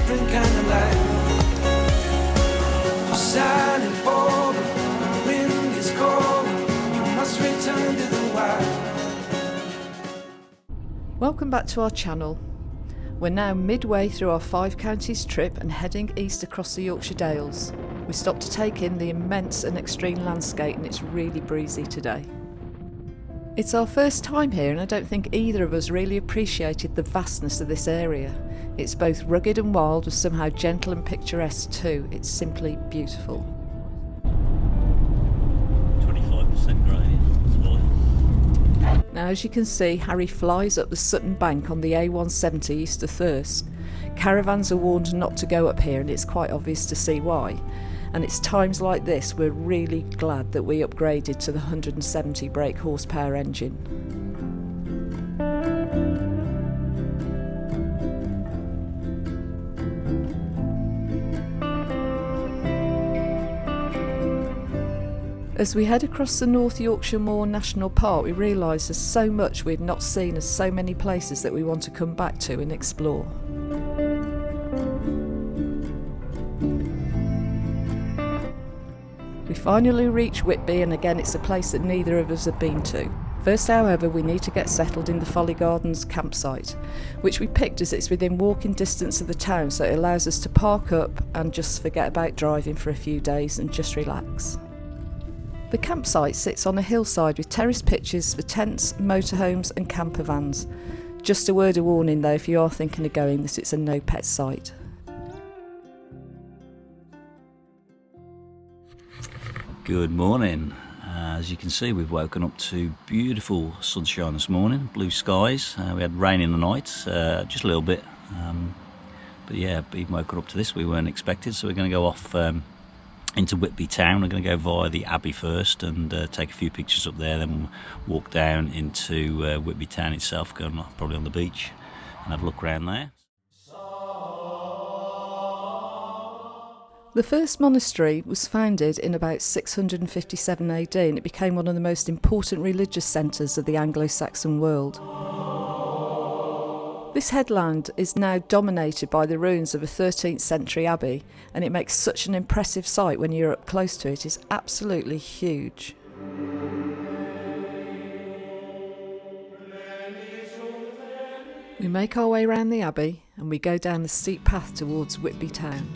different kind of life. A silent border, the wind is calling, you must return to the wild. Welcome back to our channel. We're now midway through our 5 counties trip and heading east across the Yorkshire Dales. We stopped to take in the immense and extreme landscape, and it's really breezy today. It's our first time here, and I don't think either of us really appreciated the vastness of this area. It's both rugged and wild, but somehow gentle and picturesque too. It's simply beautiful. 25% gradient, that's why. Now, as you can see, Harry flies up the Sutton bank on the A170 east of Thirsk. Caravans are warned not to go up here, and it's quite obvious to see why. And it's times like this we're really glad that we upgraded to the 170 brake horsepower engine. As we head across the North Yorkshire Moor National Park, we realise there's so much we've not seen, and so many places that we want to come back to and explore. We finally reach Whitby, and again it's a place that neither of us have been to. First, however, we need to get settled in the FOLLY Gardens campsite, which we picked as it's within walking distance of the town, so it allows us to park up and just forget about driving for a few days and just relax. The campsite sits on a hillside with terraced pitches for tents, motorhomes and campervans. Just a word of warning though, if you are thinking of going, that it's a no pet site. Good morning. As you can see, we've woken up to beautiful sunshine this morning, blue skies. We had rain in the night, just a little bit. But yeah, being woken up to this we weren't expected, so we're going to go off into Whitby town. We're going to go via the Abbey first and take a few pictures up there, then walk down into Whitby town itself, go probably on the beach and have a look around there. The first monastery was founded in about 657 AD, and it became one of the most important religious centres of the Anglo-Saxon world. This headland is now dominated by the ruins of a 13th century abbey, and it makes such an impressive sight when you're up close to it. It's absolutely huge. We make our way around the abbey and we go down the steep path towards Whitby town.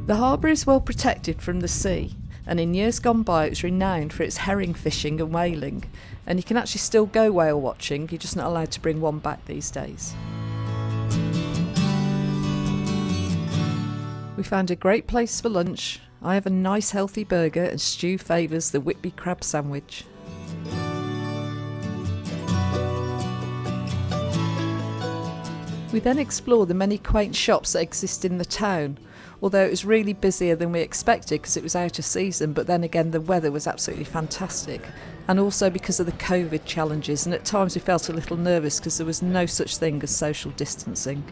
The harbour is well protected from the sea, and in years gone by it was renowned for its herring fishing and whaling, and you can actually still go whale watching, you're just not allowed to bring one back these days. We found a great place for lunch. I have a nice healthy burger and Stu favours the Whitby crab sandwich. We then explore the many quaint shops that exist in the town, although it was really busier than we expected because it was out of season, but then again the weather was absolutely fantastic, and also because of the COVID challenges, and at times we felt a little nervous because there was no such thing as social distancing.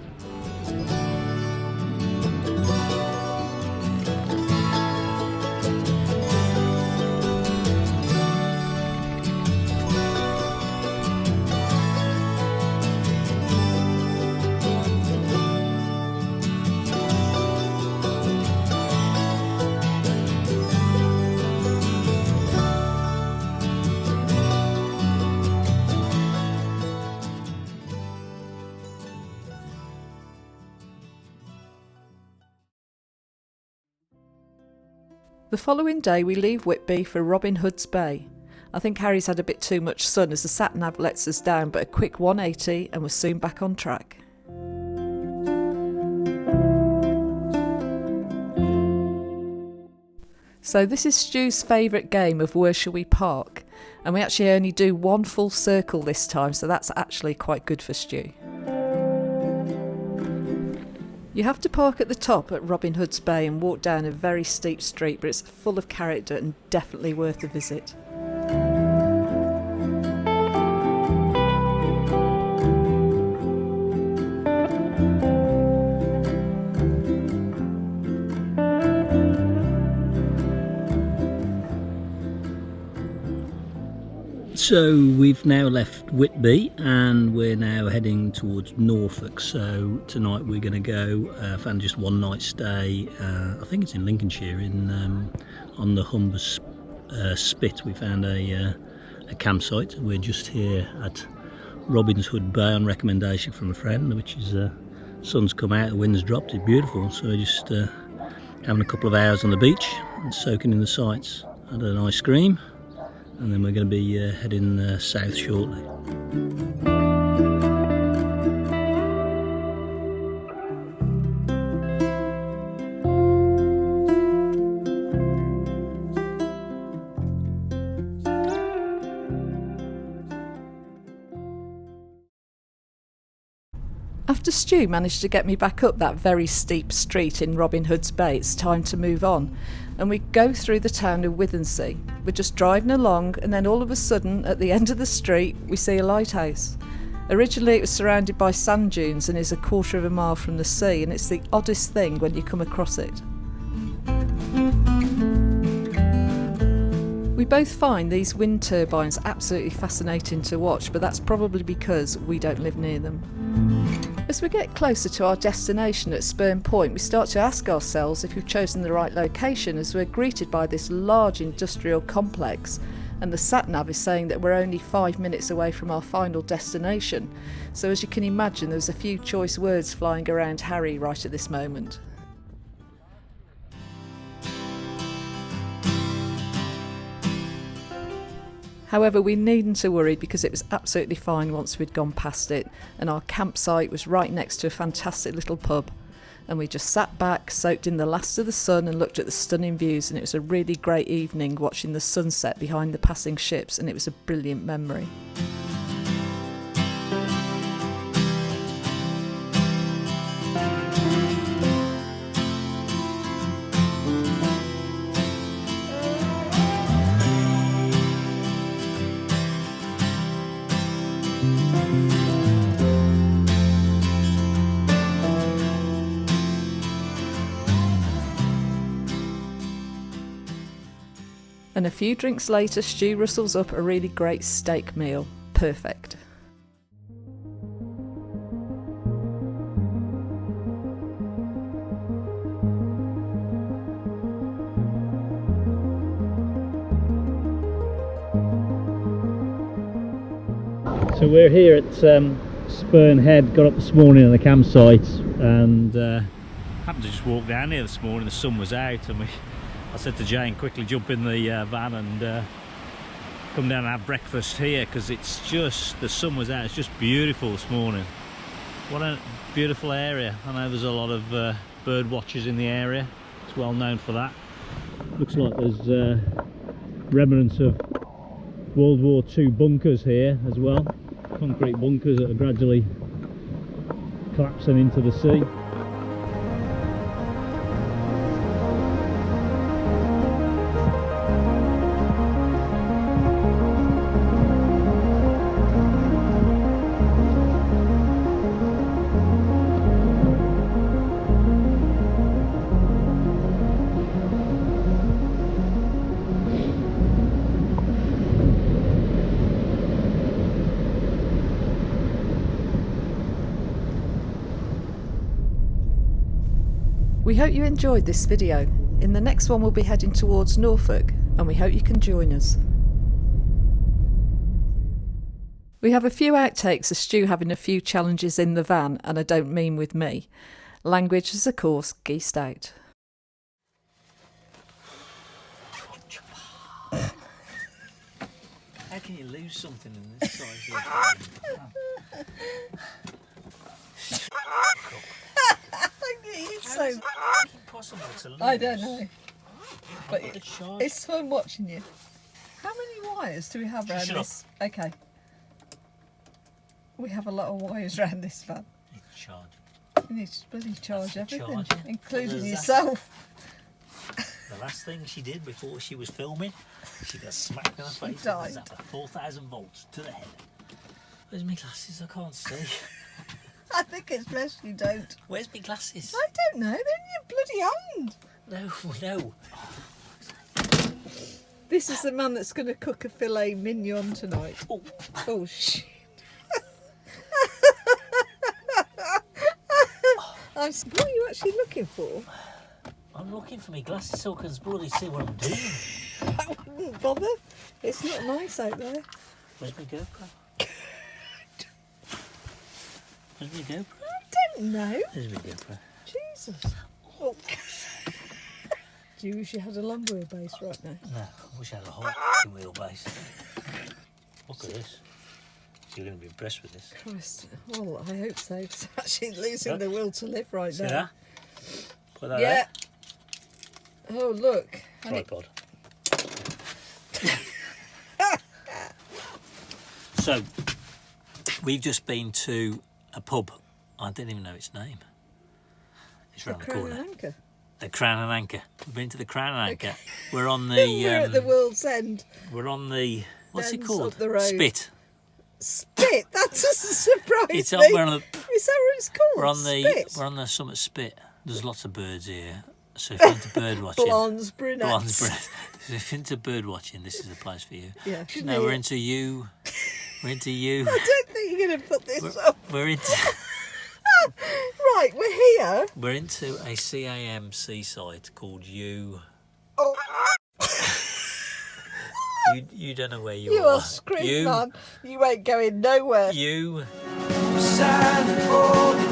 The following day we leave Whitby for Robin Hood's Bay. I think Harry's had a bit too much sun as the sat-nav lets us down, but a quick 180 and we're soon back on track. So this is Stu's favourite game of Where Shall We Park? And we actually only do one full circle this time, so that's actually quite good for Stu. You have to park at the top at Robin Hood's Bay and walk down a very steep street, but it's full of character and definitely worth a visit. So we've now left Whitby and we're now heading towards Norfolk. So tonight we're going to go, found just one night stay, I think it's in Lincolnshire, on the Humber Spit. We found a campsite. We're just here at Robin's Hood Bay on recommendation from a friend, which is sun's come out, the wind's dropped, it's beautiful. So just having a couple of hours on the beach and soaking in the sights. Had an ice cream. And then we're going to be heading south shortly. After Stu managed to get me back up that very steep street in Robin Hood's Bay, it's time to move on. And we go through the town of Withernsea. We're just driving along, and then all of a sudden, at the end of the street, we see a lighthouse. Originally it was surrounded by sand dunes and is 1/4 mile from the sea, and it's the oddest thing when you come across it. We both find these wind turbines absolutely fascinating to watch, but that's probably because we don't live near them. As we get closer to our destination at Spurn Point, we start to ask ourselves if we've chosen the right location, as we're greeted by this large industrial complex, and the sat-nav is saying that we're only 5 minutes away from our final destination. So as you can imagine, there's a few choice words flying around Harry right at this moment. However, we needn't to worry because it was absolutely fine once we'd gone past it, and our campsite was right next to a fantastic little pub. And we just sat back, soaked in the last of the sun, and looked at the stunning views, and it was a really great evening watching the sunset behind the passing ships, and it was a brilliant memory. And a few drinks later, Stu rustles up a really great steak meal. Perfect. So we're here at Spurn Head, got up this morning on the campsite, and happened to just walk down here this morning. The sun was out, and I said to Jane, quickly jump in the van and come down and have breakfast here, because it's just, the sun was out, it's just beautiful this morning. What a beautiful area. I know there's a lot of bird watchers in the area, it's well known for that. Looks like there's remnants of World War II bunkers here as well, concrete bunkers that are gradually collapsing into the sea. We hope you enjoyed this video. In the next one we'll be heading towards Norfolk, and we hope you can join us. We have a few outtakes of Stu having a few challenges in the van, and I don't mean with me. Language is of course geesed out. How can you lose something in this size of It's How is it possible to lose? I don't know, but it's fun watching you. How many wires do we have around this? Okay, we have a lot of wires around this van. You need to charge. You need to bloody charge everything, charger. including So yourself. The last thing she did before she was filming, she got smacked in the face with a died. zapper, 4,000 volts to the head. Where's my glasses? I can't see. I think it's best you don't. Where's my glasses? I don't know, they're in your bloody hand. No, no. This is the man that's going to cook a filet mignon tonight. Oh shit. What are you actually looking for? I'm looking for my glasses so I can bloody see what I'm doing. I wouldn't bother. It's not nice out there. Where's my GoPro? Where's my GoPro? I don't know. There's my GoPro. Jesus. Oh. Do you wish you had a long wheelbase right now? No, I wish I had a hot wheelbase. Look at this. You're going to be impressed with this. Christ. Well, I hope so. It's actually losing the will to live right See now. that? Put that Yeah. Oh, look. Tripod. So, we've just been to a pub. I don't even know its name. It's around the corner. Crown and Anchor. The Crown and Anchor. We've been to the Crown and Anchor. We're on the... We're at the world's end. We're on the... What's it Bends called? up the road. Spit. Spit? That doesn't surprise It's me. up, we're on the, Is that what it's called? we're on the Spit? we're on the summit Spit. There's lots of birds here. So if you're into bird watching, Blondes, brunettes. blondes, brunettes. So if you're into bird watching, this is the place for you. Yeah. No, we're into you. We're into you. I don't think you're going to put this up. We're into Right, we're here. we're into a CAM seaside called you. Oh, You don't know where you you are. are screwed, man. You ain't going nowhere. You. Silent, holding